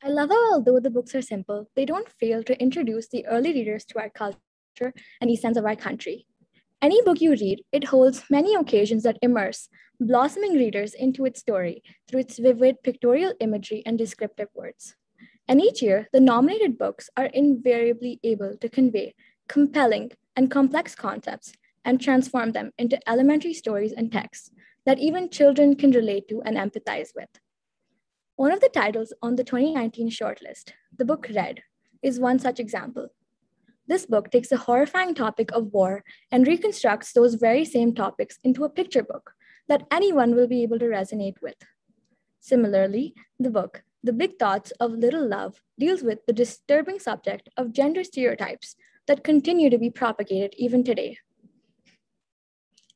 I love how, although the books are simple, they don't fail to introduce the early readers to our culture and the sense of our country. Any book you read, it holds many occasions that immerse blossoming readers into its story through its vivid pictorial imagery and descriptive words. And each year, the nominated books are invariably able to convey compelling and complex concepts and transform them into elementary stories and texts that even children can relate to and empathize with. One of the titles on the 2019 shortlist, the book Red, is one such example. This book takes the horrifying topic of war and reconstructs those very same topics into a picture book that anyone will be able to resonate with. Similarly, the book, The Big Thoughts of Little Love, deals with the disturbing subject of gender stereotypes that continue to be propagated even today.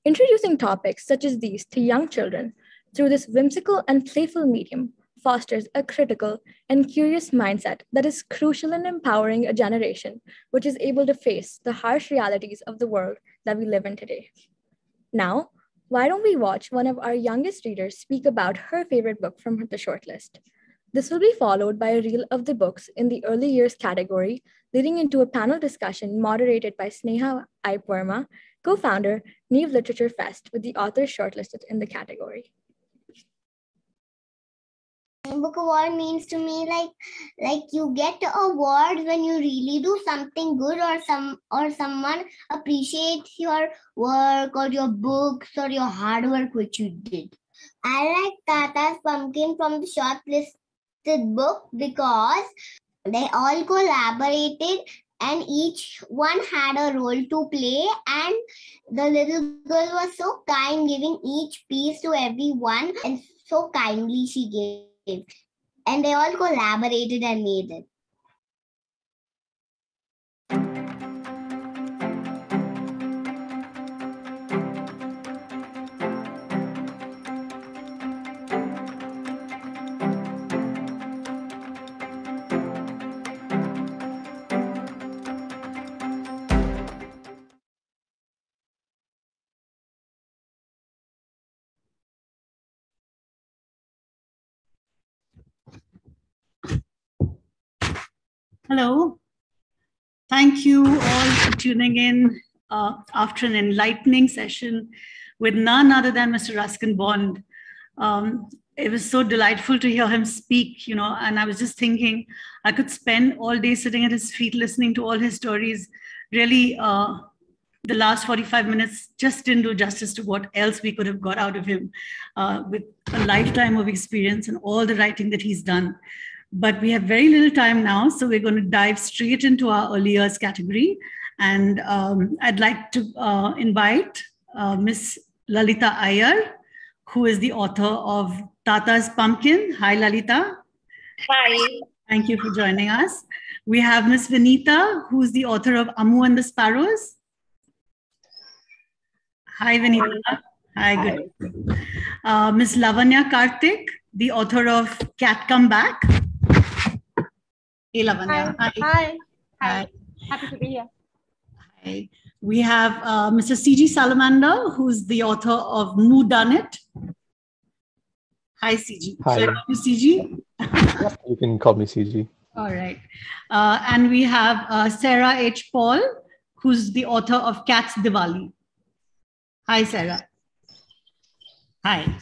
Introducing topics such as these to young children through this whimsical and playful medium fosters a critical and curious mindset that is crucial in empowering a generation which is able to face the harsh realities of the world that we live in today. Now, why don't we watch one of our youngest readers speak about her favorite book from the shortlist? This will be followed by a reel of the books in the early years category, leading into a panel discussion moderated by Sneha Varma, co-founder, Neev Literature Fest, with the authors shortlisted in the category. Book award means to me like you get awards when you really do something good, or someone appreciates your work or your books or your hard work which you did. I like Tata's Pumpkin from the shortlisted book because they all collaborated and each one had a role to play, and the little girl was so kind, giving each piece to everyone, and so kindly she gave. And they all collaborated and made it. Hello. Thank you all for tuning in after an enlightening session with none other than Mr. Ruskin Bond. It was so delightful to hear him speak, and I was just thinking I could spend all day sitting at his feet listening to all his stories. Really, the last 45 minutes just didn't do justice to what else we could have got out of him with a lifetime of experience and all the writing that he's done. But we have very little time now, so we're going to dive straight into our early years category. And I'd like to invite Miss Lalita Iyer, who is the author of Tata's Pumpkin. Hi, Lalita. Hi. Thank you for joining us. We have Miss Vinita, who's the author of Amu and the Sparrows. Hi, Vinita. Hi, good. Miss Lavanya Karthik, the author of Cat Come Back. Hey, Lavanya. Hi. Hi. Hi. Happy to be here. Hi. We have Mr. C.G. Salamander, who's the author of Moo Done It. Hi, C.G. Hi. Should I call you C.G.? Yep, you can call me C.G. All right. And we have Sarah H. Paul, who's the author of Cat's Diwali. Hi, Sarah. Hi.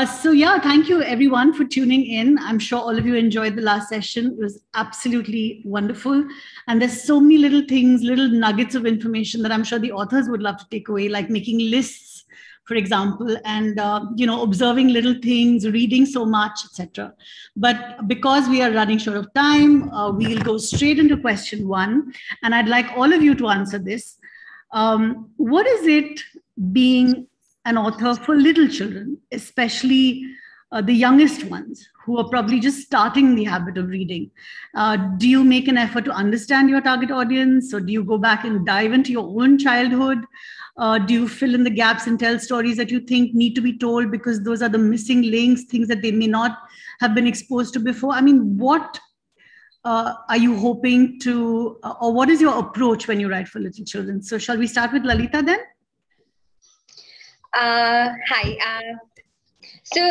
So yeah, thank you everyone for tuning in. I'm sure all of you enjoyed the last session. It was absolutely wonderful. And there's so many little things, little nuggets of information that I'm sure the authors would love to take away, like making lists, for example, and observing little things, reading so much, etc. But because we are running short of time, we'll go straight into question one. And I'd like all of you to answer this. What is it being an author for little children, especially the youngest ones who are probably just starting the habit of reading? Do you make an effort to understand your target audience, or do you go back and dive into your own childhood? Do you fill in the gaps and tell stories that you think need to be told because those are the missing links, things that they may not have been exposed to before? I mean, what are you hoping to, or what is your approach when you write for little children? So shall we start with Lalita then? Hi. So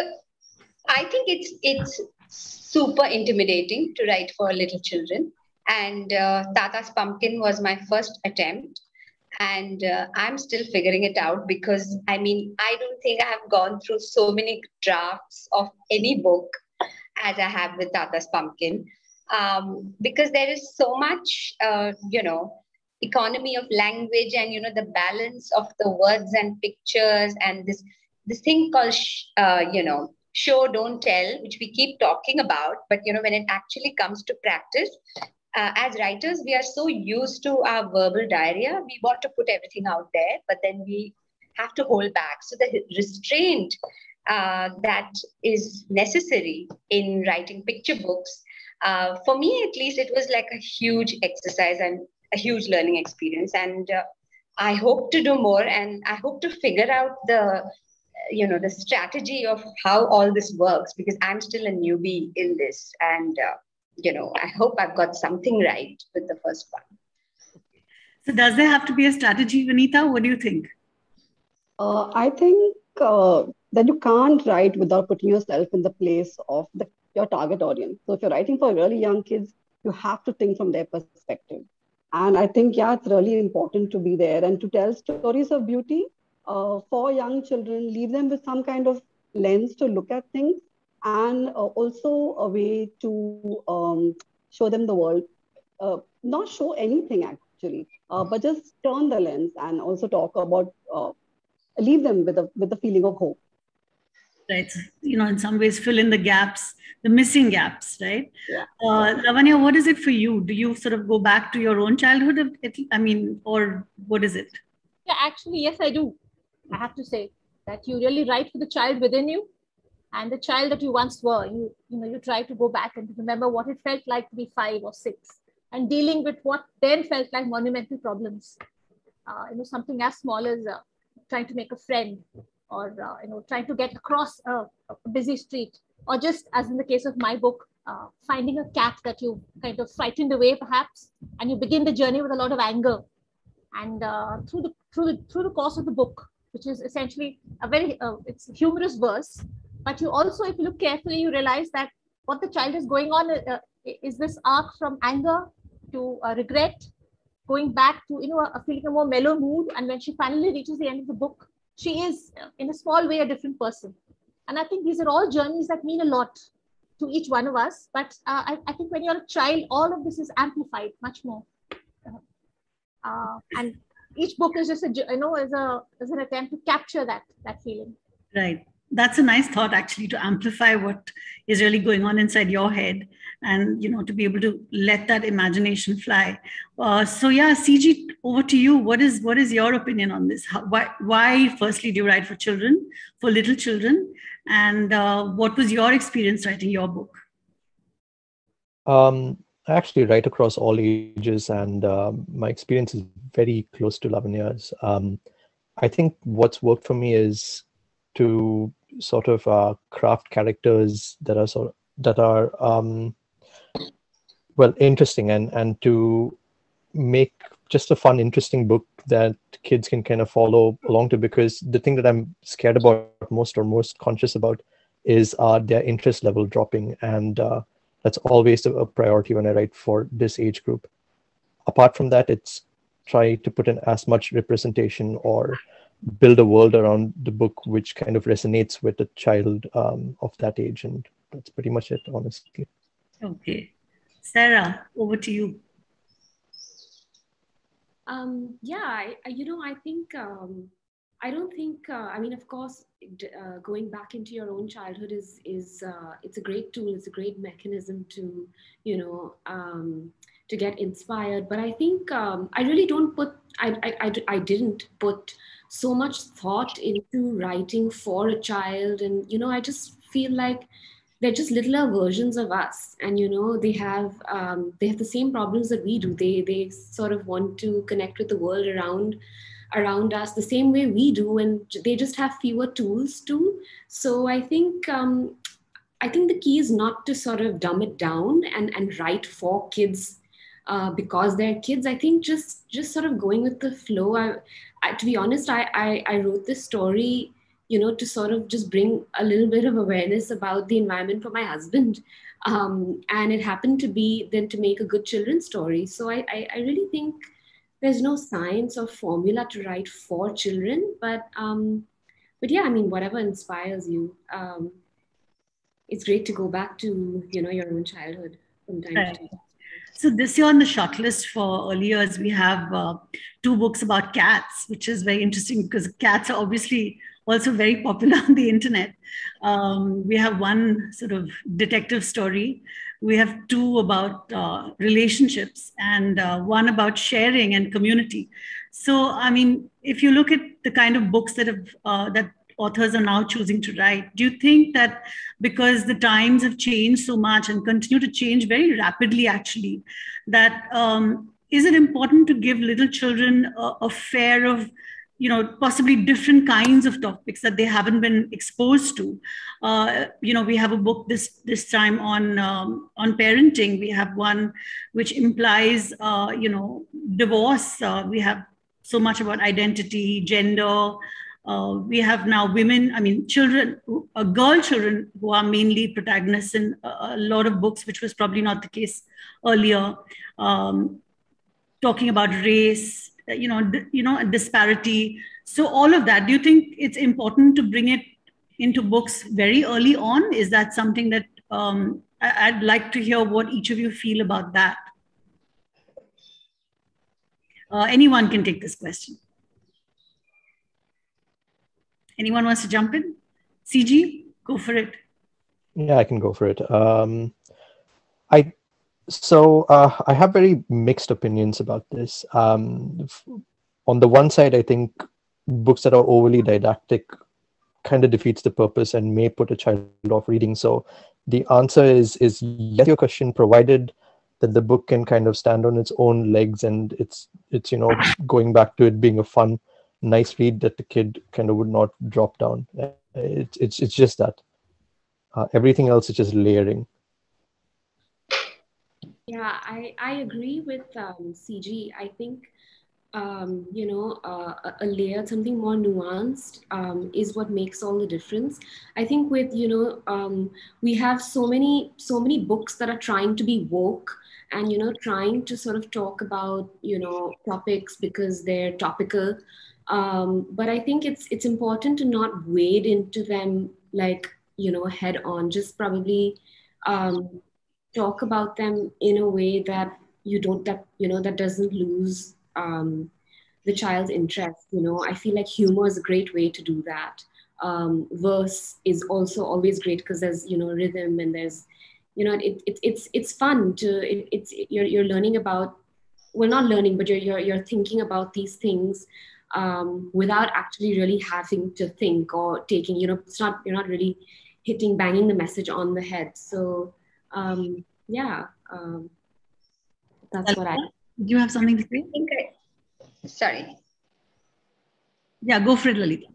I think it's super intimidating to write for little children. And Tata's Pumpkin was my first attempt. And I'm still figuring it out because, I mean, I don't think I have gone through so many drafts of any book as I have with Tata's Pumpkin. Because there is so much, economy of language and, the balance of the words and pictures and this thing called, show, don't tell, which we keep talking about. But, when it actually comes to practice, as writers, we are so used to our verbal diarrhea. We want to put everything out there, but then we have to hold back. So the restraint that is necessary in writing picture books, for me at least, it was like a huge exercise and a huge learning experience. And I hope to do more, and I hope to figure out the strategy of how all this works, because I'm still a newbie in this. And I hope I've got something right with the first one. So does there have to be a strategy, Vanita? What do you think? I think that you can't write without putting yourself in the place of your target audience. So if you're writing for really young kids, you have to think from their perspective. And I think, it's really important to be there and to tell stories of beauty for young children, leave them with some kind of lens to look at things, and also a way to show them the world. Not show anything actually, but just turn the lens and also talk about, leave them with a feeling of hope. Right. In some ways fill in the gaps, the missing gaps, right? Yeah. Lavanya, what is it for you? Do you sort of go back to your own childhood? Or what is it? Yeah, actually, yes, I do. I have to say that you really write for the child within you. And the child that you once were, you try to go back and remember what it felt like to be 5 or 6 and dealing with what then felt like monumental problems. Something as small as trying to make a friend, or, trying to get across a busy street, or just as in the case of my book, finding a cat that you kind of frightened away perhaps, and you begin the journey with a lot of anger. And through the course of the book, which is essentially a very, it's humorous verse, but you also, if you look carefully, you realize that what the child is going on is this arc from anger to regret, going back to, a feeling a more mellow mood. And when she finally reaches the end of the book, she is, in a small way, a different person. And I think these are all journeys that mean a lot to each one of us. But I think when you're a child, all of this is amplified much more. And each book is just is an attempt to capture that feeling. Right. That's a nice thought, actually, to amplify what is really going on inside your head, and to be able to let that imagination fly. So yeah, CG, over to you. What is your opinion on this? Why firstly do you write for children, for little children, and what was your experience writing your book? I actually write across all ages, and my experience is very close to Lavanya's. I think what's worked for me is to sort of craft characters that are interesting, and to make just a fun, interesting book that kids can kind of follow along to. Because the thing that I'm scared about most, or most conscious about, is their interest level dropping, and that's always a priority when I write for this age group. Apart from that, it's try to put in as much representation or build a world around the book which kind of resonates with a child of that age, and that's pretty much it, honestly. Okay, Sarah, over to you. I think I don't think I mean, of course, going back into your own childhood is it's a great tool. It's a great mechanism to to get inspired. But I think I really don't put I didn't put so much thought into writing for a child, and I just feel like they're just littler versions of us, and they have the same problems that we do. They sort of want to connect with the world around us the same way we do, and they just have fewer tools too. So I think the key is not to sort of dumb it down and write for kids because they're kids. I think just sort of going with the flow. To be honest, I wrote this story to sort of just bring a little bit of awareness about the environment for my husband. And it happened to be then to make a good children's story. So I really think there's no science or formula to write for children, but yeah, I mean, whatever inspires you. It's great to go back to, your own childhood from time to time. So this year on the shortlist for early years, we have 2 books about cats, which is very interesting because cats are obviously also very popular on the internet. We have one sort of detective story. We have 2 about relationships and one about sharing and community. So, I mean, if you look at the kind of books that that authors are now choosing to write, do you think that because the times have changed so much and continue to change very rapidly, actually, that is it important to give little children a fare of, possibly different kinds of topics that they haven't been exposed to? We have a book this time on parenting. We have one which implies, divorce. We have so much about identity, gender. We have now women, children, girl children who are mainly protagonists in a lot of books, which was probably not the case earlier. Talking about race, disparity. So all of that, do you think it's important to bring it into books very early on? Is that something that I'd like to hear what each of you feel about that? Anyone can take this question. Anyone wants to jump in? CG, go for it. Yeah, I can go for it. I have very mixed opinions about this. On the one side, I think books that are overly didactic kind of defeats the purpose and may put a child off reading. So the answer is yes, your question, provided that the book can kind of stand on its own legs and it's going back to it being a fun, nice read that the kid kind of would not drop down. It's just that. Everything else is just layering. Yeah, I agree with CG. I think a layer, something more nuanced, is what makes all the difference. I think with we have so many books that are trying to be woke and trying to sort of talk about topics because they're topical. But I think it's important to not wade into them like head on. Just probably talk about them in a way that that doesn't lose the child's interest. I feel like humor is a great way to do that. Verse is also always great because there's rhythm and there's it's fun to you're learning about, well, not learning, but you're thinking about these things without actually really having to think or taking, you're not really banging the message on the head. So that's what Do you have something to say? Sorry. Yeah, go for it, Lalita.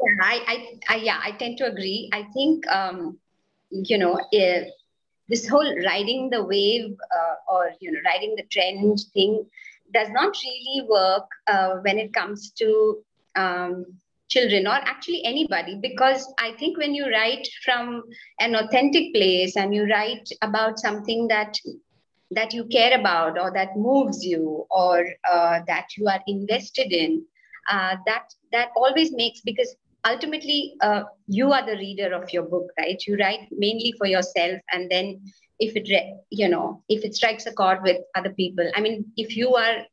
Yeah, I tend to agree. I think, this whole riding the wave or, riding the trend thing does not really work when it comes to children or actually anybody, because I think when you write from an authentic place and you write about something that you care about or that moves you or that you are invested in, that always makes, because ultimately you are the reader of your book, right? You write mainly for yourself, and then if it strikes a chord with other people, I mean, if you are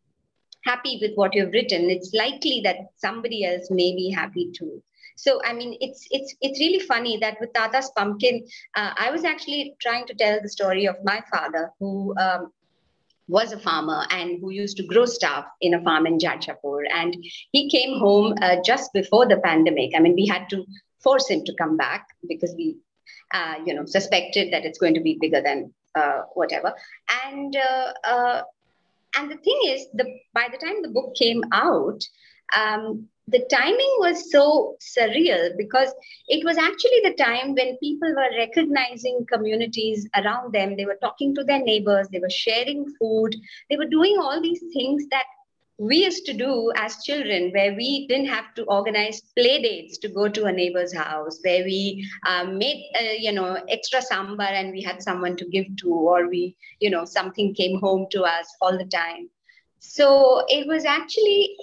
happy with what you've written, it's likely that somebody else may be happy too. So, I mean, it's really funny that with Tata's Pumpkin, I was actually trying to tell the story of my father, who was a farmer and who used to grow stuff in a farm in Jadchapur. And he came home just before the pandemic. I mean, we had to force him to come back because we, suspected that it's going to be bigger than whatever. And the thing is, by the time the book came out, the timing was so surreal because it was actually the time when people were recognizing communities around them. They were talking to their neighbors. They were sharing food. They were doing all these things that we used to do as children, where we didn't have to organize play dates to go to a neighbor's house, where we made, extra sambar and we had someone to give to, or we, something came home to us all the time. So it was actually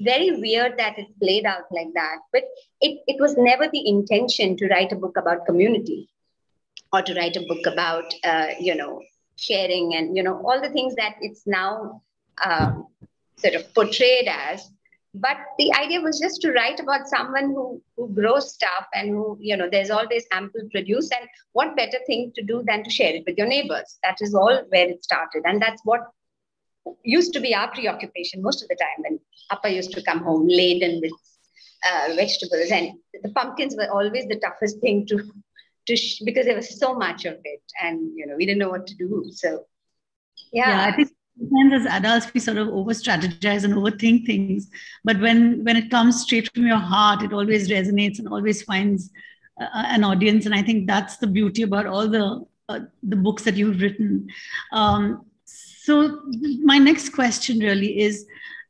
very weird that it played out like that. But it was never the intention to write a book about community or to write a book about, sharing and, all the things that it's now sort of portrayed as. But the idea was just to write about someone who grows stuff and who, there's always ample produce. And what better thing to do than to share it with your neighbors? That is all where it started. And that's what used to be our preoccupation most of the time, when Appa used to come home laden with vegetables. And the pumpkins were always the toughest thing to because there was so much of it. And, we didn't know what to do. So, yeah. I think sometimes as adults, we sort of over-strategize and overthink things. But when it comes straight from your heart, it always resonates and always finds an audience. And I think that's the beauty about all the books that you've written. So my next question really is,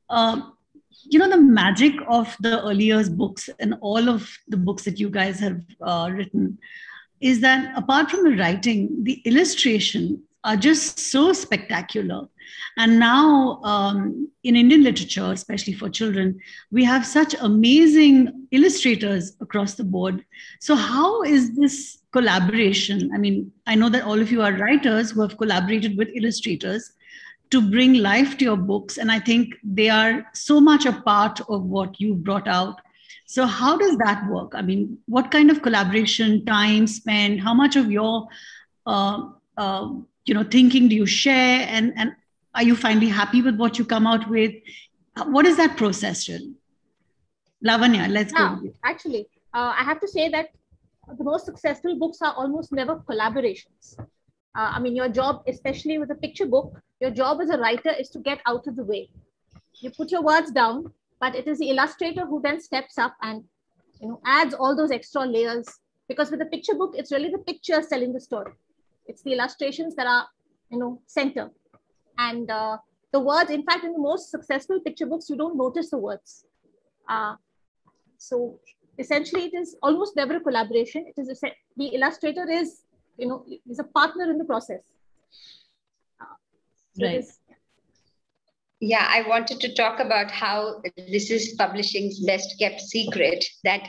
the magic of the early years books and all of the books that you guys have written is that apart from the writing, the illustration are just so spectacular. And now in Indian literature, especially for children, we have such amazing illustrators across the board. So how is this collaboration? I mean, I know that all of you are writers who have collaborated with illustrators to bring life to your books. And I think they are so much a part of what you brought out. So how does that work? I mean, what kind of collaboration, time spent, how much of your thinking do you share? And are you finally happy with what you come out with? What is that process really? Lavanya, let's go. Actually, I have to say that the most successful books are almost never collaborations. I mean, your job, especially with a picture book, your job as a writer is to get out of the way. You put your words down, but it is the illustrator who then steps up and adds all those extra layers. Because with a picture book, it's really the pictures telling the story. It's the illustrations that are, center. And the words, in fact, in the most successful picture books, you don't notice the words. So essentially, it is almost never a collaboration. It is the illustrator is, is a partner in the process. Right. Yeah, I wanted to talk about how this is publishing's best kept secret, that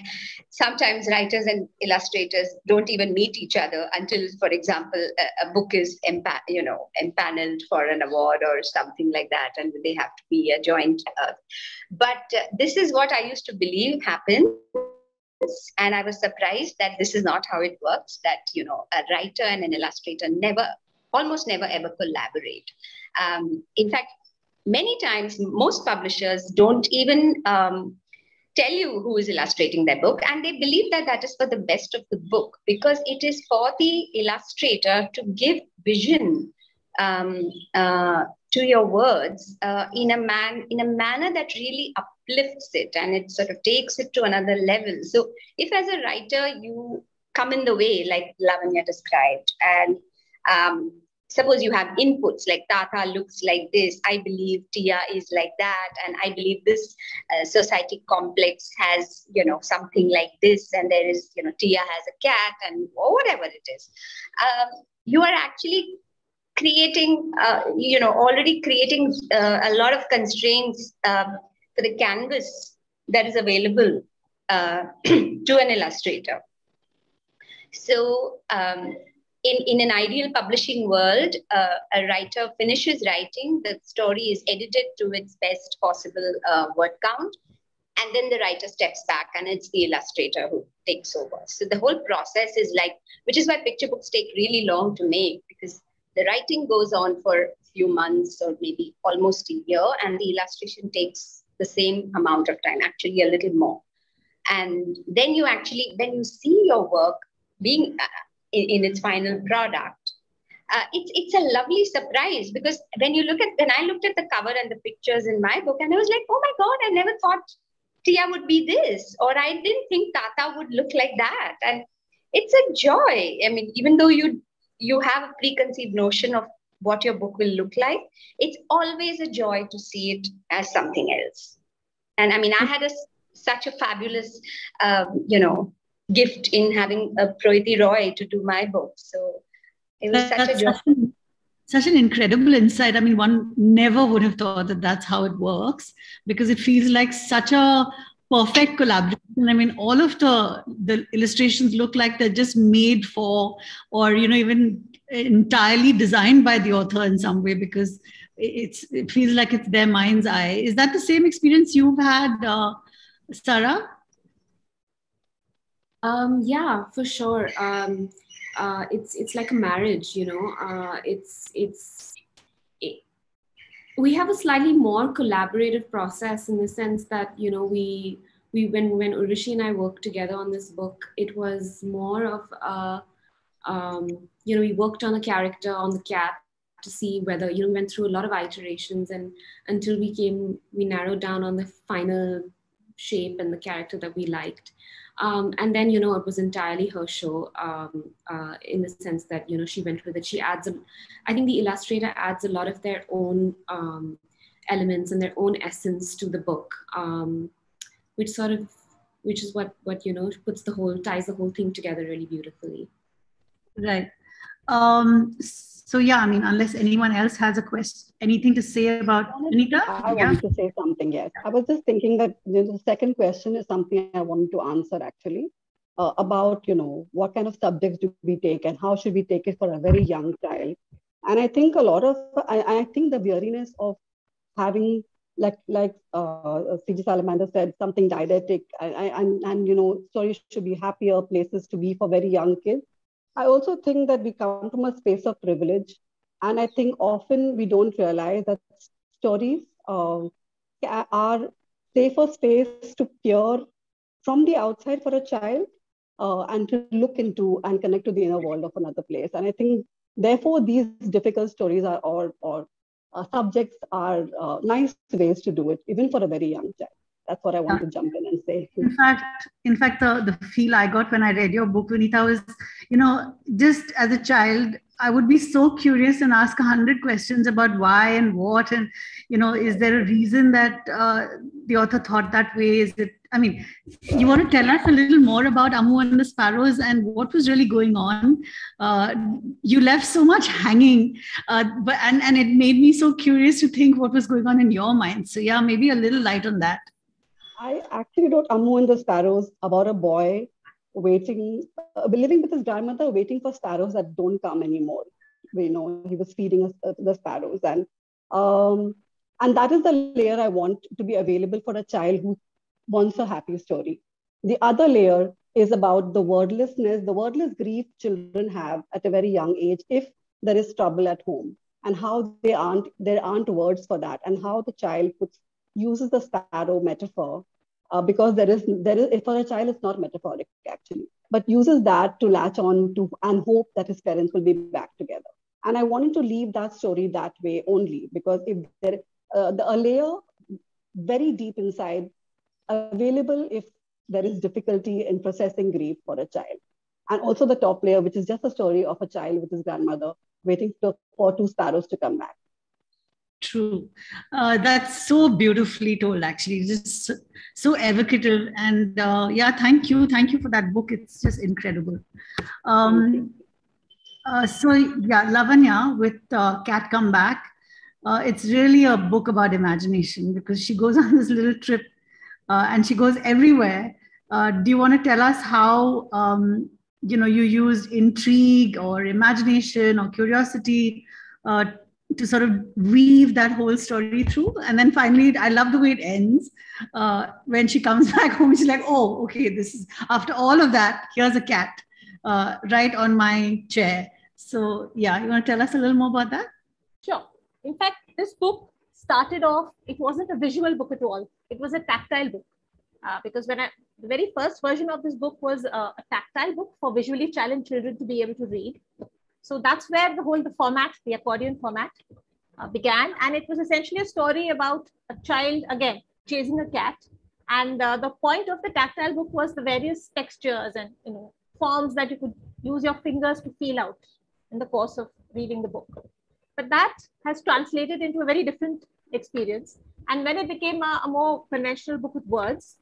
sometimes writers and illustrators don't even meet each other until, for example, a book is empaneled for an award or something like that, and they have to be a joint. But this is what I used to believe happened. And I was surprised that this is not how it works, that, a writer and an illustrator almost never ever collaborate. In fact, many times, most publishers don't even tell you who is illustrating their book, and they believe that that is for the best of the book, because it is for the illustrator to give vision to your words in a manner that really uplifts it, and it sort of takes it to another level. So if as a writer you come in the way, like Lavanya described, and suppose you have inputs like Tata looks like this, I believe Tia is like that, and I believe this society complex has, something like this, and there is, Tia has a cat, and or whatever it is. You are actually creating, already creating a lot of constraints for the canvas that is available to an illustrator. So, in an ideal publishing world, a writer finishes writing, the story is edited to its best possible word count, and then the writer steps back and it's the illustrator who takes over. So the whole process is which is why picture books take really long to make, because the writing goes on for a few months or maybe almost a year, and the illustration takes the same amount of time, actually a little more. And then when you see your work being in its final product, it's a lovely surprise, because when I looked at the cover and the pictures in my book, and I was like, oh my God, I never thought Tia would be this, or I didn't think Tata would look like that. And it's a joy. I mean, even though you have a preconceived notion of what your book will look like, it's always a joy to see it as something else. And I mean, I had such a fabulous, gift in having a Proiti Roy to do my book. So it was such a joy. Such an incredible insight. I mean, one never would have thought that that's how it works, because it feels like such a perfect collaboration. I mean, all of the illustrations look like they're just made for, or, even entirely designed by the author in some way, because it feels like it's their mind's eye. Is that the same experience you've had, Sarah? Yeah, for sure. It's like a marriage, we have a slightly more collaborative process in the sense that, we when Urvashi and I worked together on this book, it was more of we worked on a character, on the cat, to see whether, we went through a lot of iterations, and until we narrowed down on the final shape and the character that we liked. And then, it was entirely her show, in the sense that, she went with it. She adds, I think the illustrator adds a lot of their own elements and their own essence to the book, which is what ties the whole thing together really beautifully. Right. So yeah, I mean, unless anyone else has a question, anything to say about Anita? I wanted to say something, yes. I was just thinking that the second question is something I wanted to answer actually, about, what kind of subjects do we take and how should we take it for a very young child? And I think I think the weariness of having, like C.G. Salamander said, something didactic, and stories should be happier places to be for very young kids. I also think that we come from a space of privilege. And I think often we don't realize that stories are safer space to peer from the outside for a child, and to look into and connect to the inner world of another place. And I think, therefore, these difficult stories or subjects are nice ways to do it, even for a very young child. That's what I want to jump in and say. In fact, the feel I got when I read your book, Vinita, was, just as a child, I would be so curious and ask 100 questions about why and what, and, is there a reason that the author thought that way? Is it, I mean, you want to tell us a little more about Amu and the Sparrows and what was really going on? You left so much hanging, but it made me so curious to think what was going on in your mind. So yeah, maybe a little light on that. I actually wrote Amu and the Sparrows about a boy living with his grandmother, waiting for sparrows that don't come anymore. He was feeding the sparrows, and that is the layer I want to be available for a child who wants a happy story. The other layer is about the wordless grief children have at a very young age if there is trouble at home, and how there aren't words for that, and how the child uses the sparrow metaphor, because there is for a child it's not metaphoric actually, but uses that to latch on to and hope that his parents will be back together. And I wanted to leave that story that way only, because if there a layer very deep inside available if there is difficulty in processing grief for a child, and also the top layer, which is just a story of a child with his grandmother waiting for two sparrows to come back. True. That's so beautifully told, actually. Just so evocative. And thank you for that book. It's just incredible. Lavanya with Cat Come Back. It's really a book about imagination, because she goes on this little trip and she goes everywhere. Do you want to tell us how you used intrigue or imagination or curiosity to sort of weave that whole story through? And then finally, I love the way it ends. When she comes back home, she's like, oh, okay, this is, after all of that, here's a cat right on my chair. So yeah, you want to tell us a little more about that? Sure. In fact, this book started off, it wasn't a visual book at all. It was a tactile book. Because the very first version of this book was a tactile book for visually challenged children to be able to read. So that's where the accordion format began. And it was essentially a story about a child, again, chasing a cat. And the point of the tactile book was the various textures and forms that you could use your fingers to feel out in the course of reading the book. But that has translated into a very different experience. And when it became a more conventional book with words,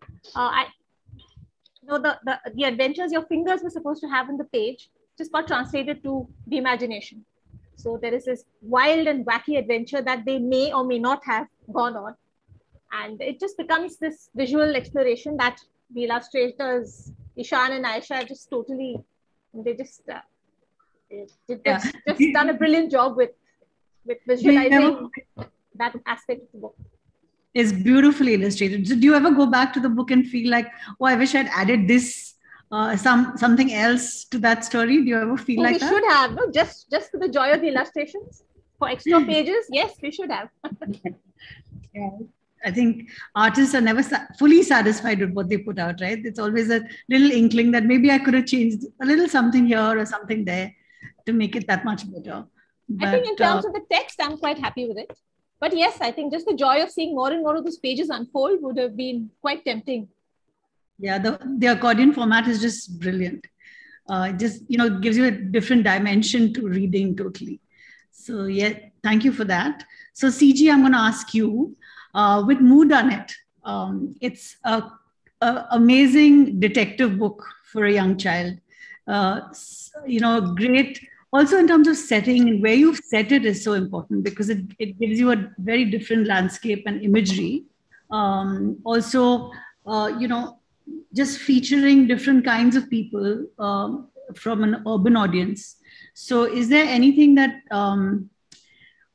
the adventures your fingers were supposed to have on the page just got translated to the imagination. So there is this wild and wacky adventure that they may or may not have gone on. And it just becomes this visual exploration that the illustrators, Ishan and Aisha, just totally, they just done a brilliant job with visualizing that aspect of the book. It's beautifully illustrated. So do you ever go back to the book and feel like, oh, I wish I'd added this, something else to that story? Do you ever feel like that? We should have, no? Just for the joy of the illustrations, for extra pages. Yes, we should have. Yeah. I think artists are never fully satisfied with what they put out, right? It's always a little inkling that maybe I could have changed a little something here or something there to make it that much better. But, I think in terms of the text, I'm quite happy with it. But yes, I think just the joy of seeing more and more of those pages unfold would have been quite tempting. Yeah, the accordion format is just brilliant. It just, gives you a different dimension to reading totally. So yeah, thank you for that. So CG, I'm going to ask you, with Mood on It, it's a amazing detective book for a young child. Great. Also, in terms of setting and where you've set it is so important because it gives you a very different landscape and imagery. Just featuring different kinds of people from an urban audience. So is there anything that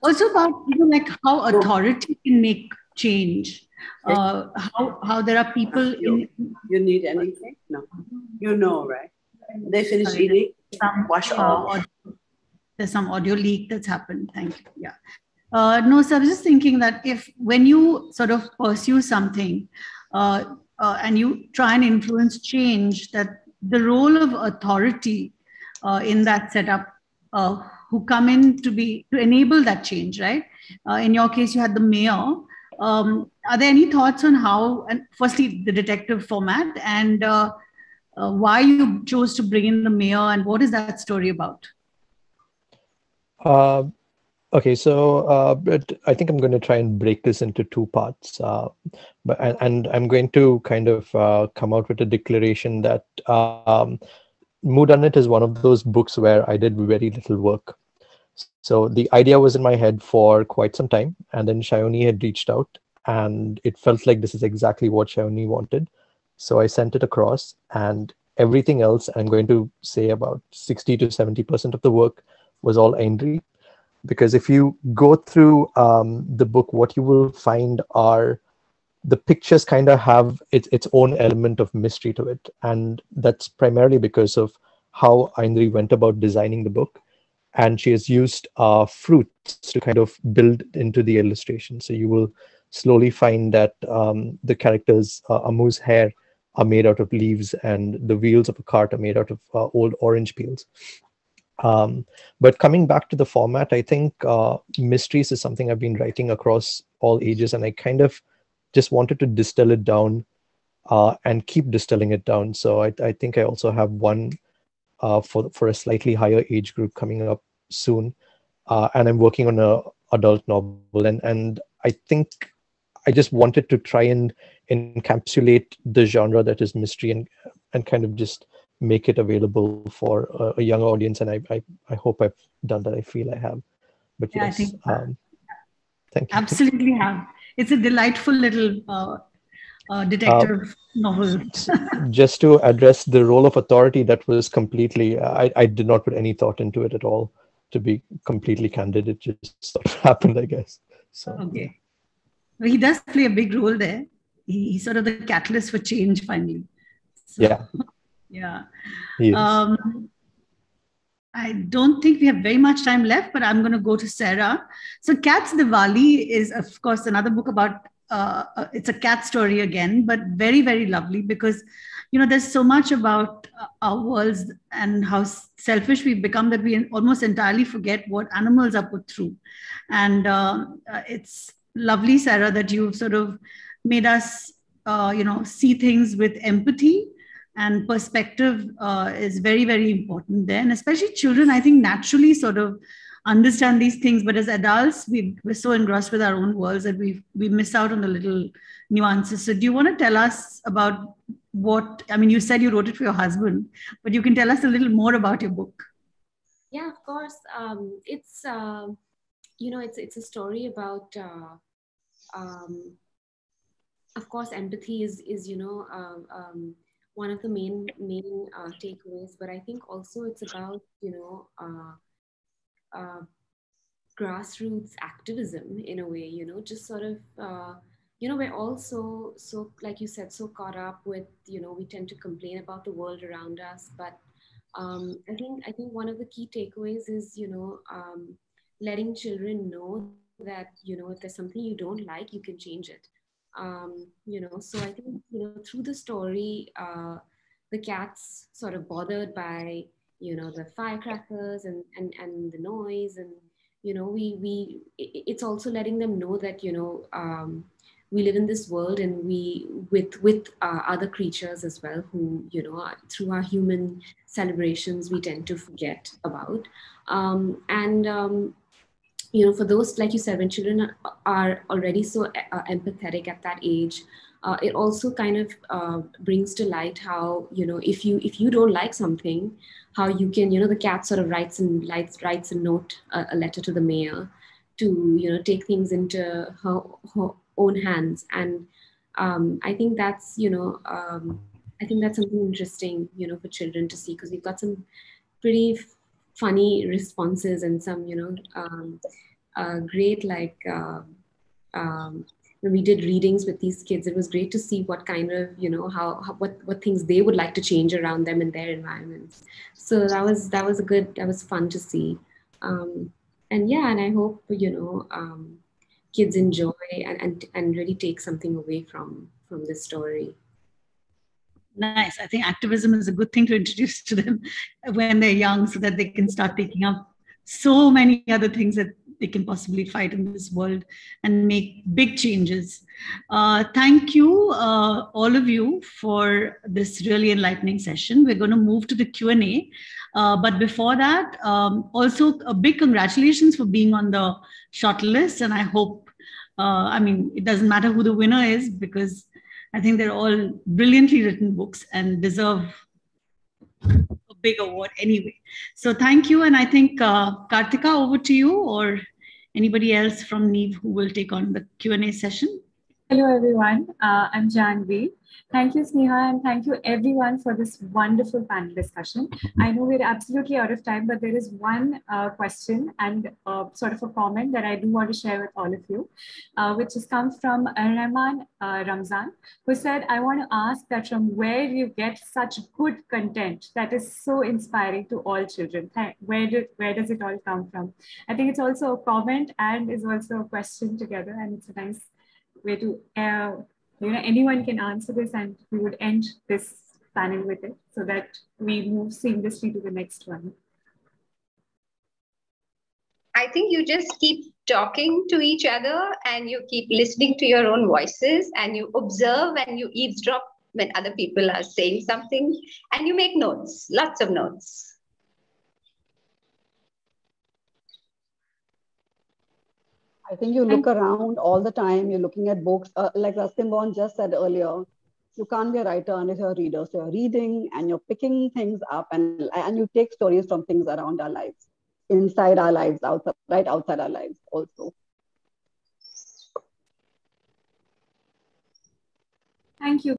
also about like how authority can make change? How there are people you need anything? No. Right? They finish eating. Wash off. There's some audio leak that's happened. Thank you. Yeah. No, so I was just thinking that when you sort of pursue something and you try and influence change, that the role of authority in that setup who come in to enable that change, right? In your case, you had the mayor. Are there any thoughts on how, and firstly, the detective format and why you chose to bring in the mayor and what is that story about? Okay, so but I think I'm going to try and break this into two parts. And I'm going to kind of come out with a declaration that Mood on It is one of those books where I did very little work. So the idea was in my head for quite some time, and then Shayoni had reached out, and it felt like this is exactly what Shayoni wanted. So I sent it across, and everything else, I'm going to say about 60 to 70% of the work was all Aindri. Because if you go through the book, what you will find are the pictures kind of have its own element of mystery to it. And that's primarily because of how Aindri went about designing the book. And she has used fruits to kind of build into the illustration. So you will slowly find that the characters, Amu's hair are made out of leaves and the wheels of a cart are made out of old orange peels. But coming back to the format, I think mysteries is something I've been writing across all ages, and I kind of just wanted to distill it down and keep distilling it down. So I think I also have one for a slightly higher age group coming up soon, and I'm working on an adult novel, and I think I just wanted to try and encapsulate the genre that is mystery and kind of just make it available for a young audience, and I hope I've done that. I feel I have. But yeah, yes, I think thank you. Absolutely have. It's a delightful little detective novel. Just to address the role of authority, that was completely, I did not put any thought into it at all, to be completely candid. It just sort of happened, I guess. So okay. Well, he does play a big role there. He's sort of the catalyst for change finally. So, yeah. Yeah. Yes. I don't think we have very much time left, but I'm going to go to Sarah. So Cat's Diwali is, of course, another book about, it's a cat story again, but very, very lovely because, there's so much about our worlds and how selfish we've become that we almost entirely forget what animals are put through. And it's lovely, Sarah, that you've sort of made us, see things with empathy. And perspective is very, very important there. And especially children, I think, naturally sort of understand these things, but as adults, we're so engrossed with our own worlds that we miss out on the little nuances. So do you want to tell us about what, I mean, you said you wrote it for your husband, but you can tell us a little more about your book. Yeah, of course. It's it's a story about of course empathy is one of the main takeaways, but I think also it's about grassroots activism in a way, just sort of we're also so, like you said, so caught up with, we tend to complain about the world around us, but I think one of the key takeaways is letting children know that if there's something you don't like, you can change it. So I think through the story, the cat's sort of bothered by the firecrackers and the noise, and it's also letting them know that we live in this world, and we with other creatures as well, who through our human celebrations we tend to forget about. For those, like you said, when children are already so empathetic at that age, it also kind of brings to light how if you don't like something, how you can the cat sort of writes a note, a letter to the mayor, to take things into her own hands. And I think that's I think that's something interesting for children to see, because we've got some pretty funny responses and some great, like when we did readings with these kids, it was great to see what kind of what things they would like to change around them in their environments. So that was fun to see. And I hope kids enjoy and really take something away from this story. Nice. I think activism is a good thing to introduce to them when they're young, so that they can start taking up so many other things that they can possibly fight in this world and make big changes. Thank you, all of you, for this really enlightening session. We're going to move to the Q&A. But before that, also a big congratulations for being on the shortlist. And I hope, it doesn't matter who the winner is, because I think they're all brilliantly written books and deserve a big award anyway. So thank you. And I think, Karthika, over to you, or anybody else from Neev who will take on the Q&A session. Hello, everyone. I'm Janvi. Thank you, Sneha, and thank you, everyone, for this wonderful panel discussion. I know we're absolutely out of time, but there is one question and sort of a comment that I do want to share with all of you, which has come from Rahman Ramzan, who said, I want to ask that from where you get such good content that is so inspiring to all children? Where does it all come from? I think it's also a comment and is also a question together, and it's a nice way to anyone can answer this, and we would end this panel with it so that we move seamlessly to the next one. I think you just keep talking to each other, and you keep listening to your own voices, and you observe and you eavesdrop when other people are saying something, and you make notes, lots of notes. I think you look around all the time. You're looking at books. Like Raskin just said earlier, you can't be a writer unless you're a reader. So you're reading and you're picking things up, and you take stories from things around our lives, inside our lives, outside, right outside our lives also. Thank you.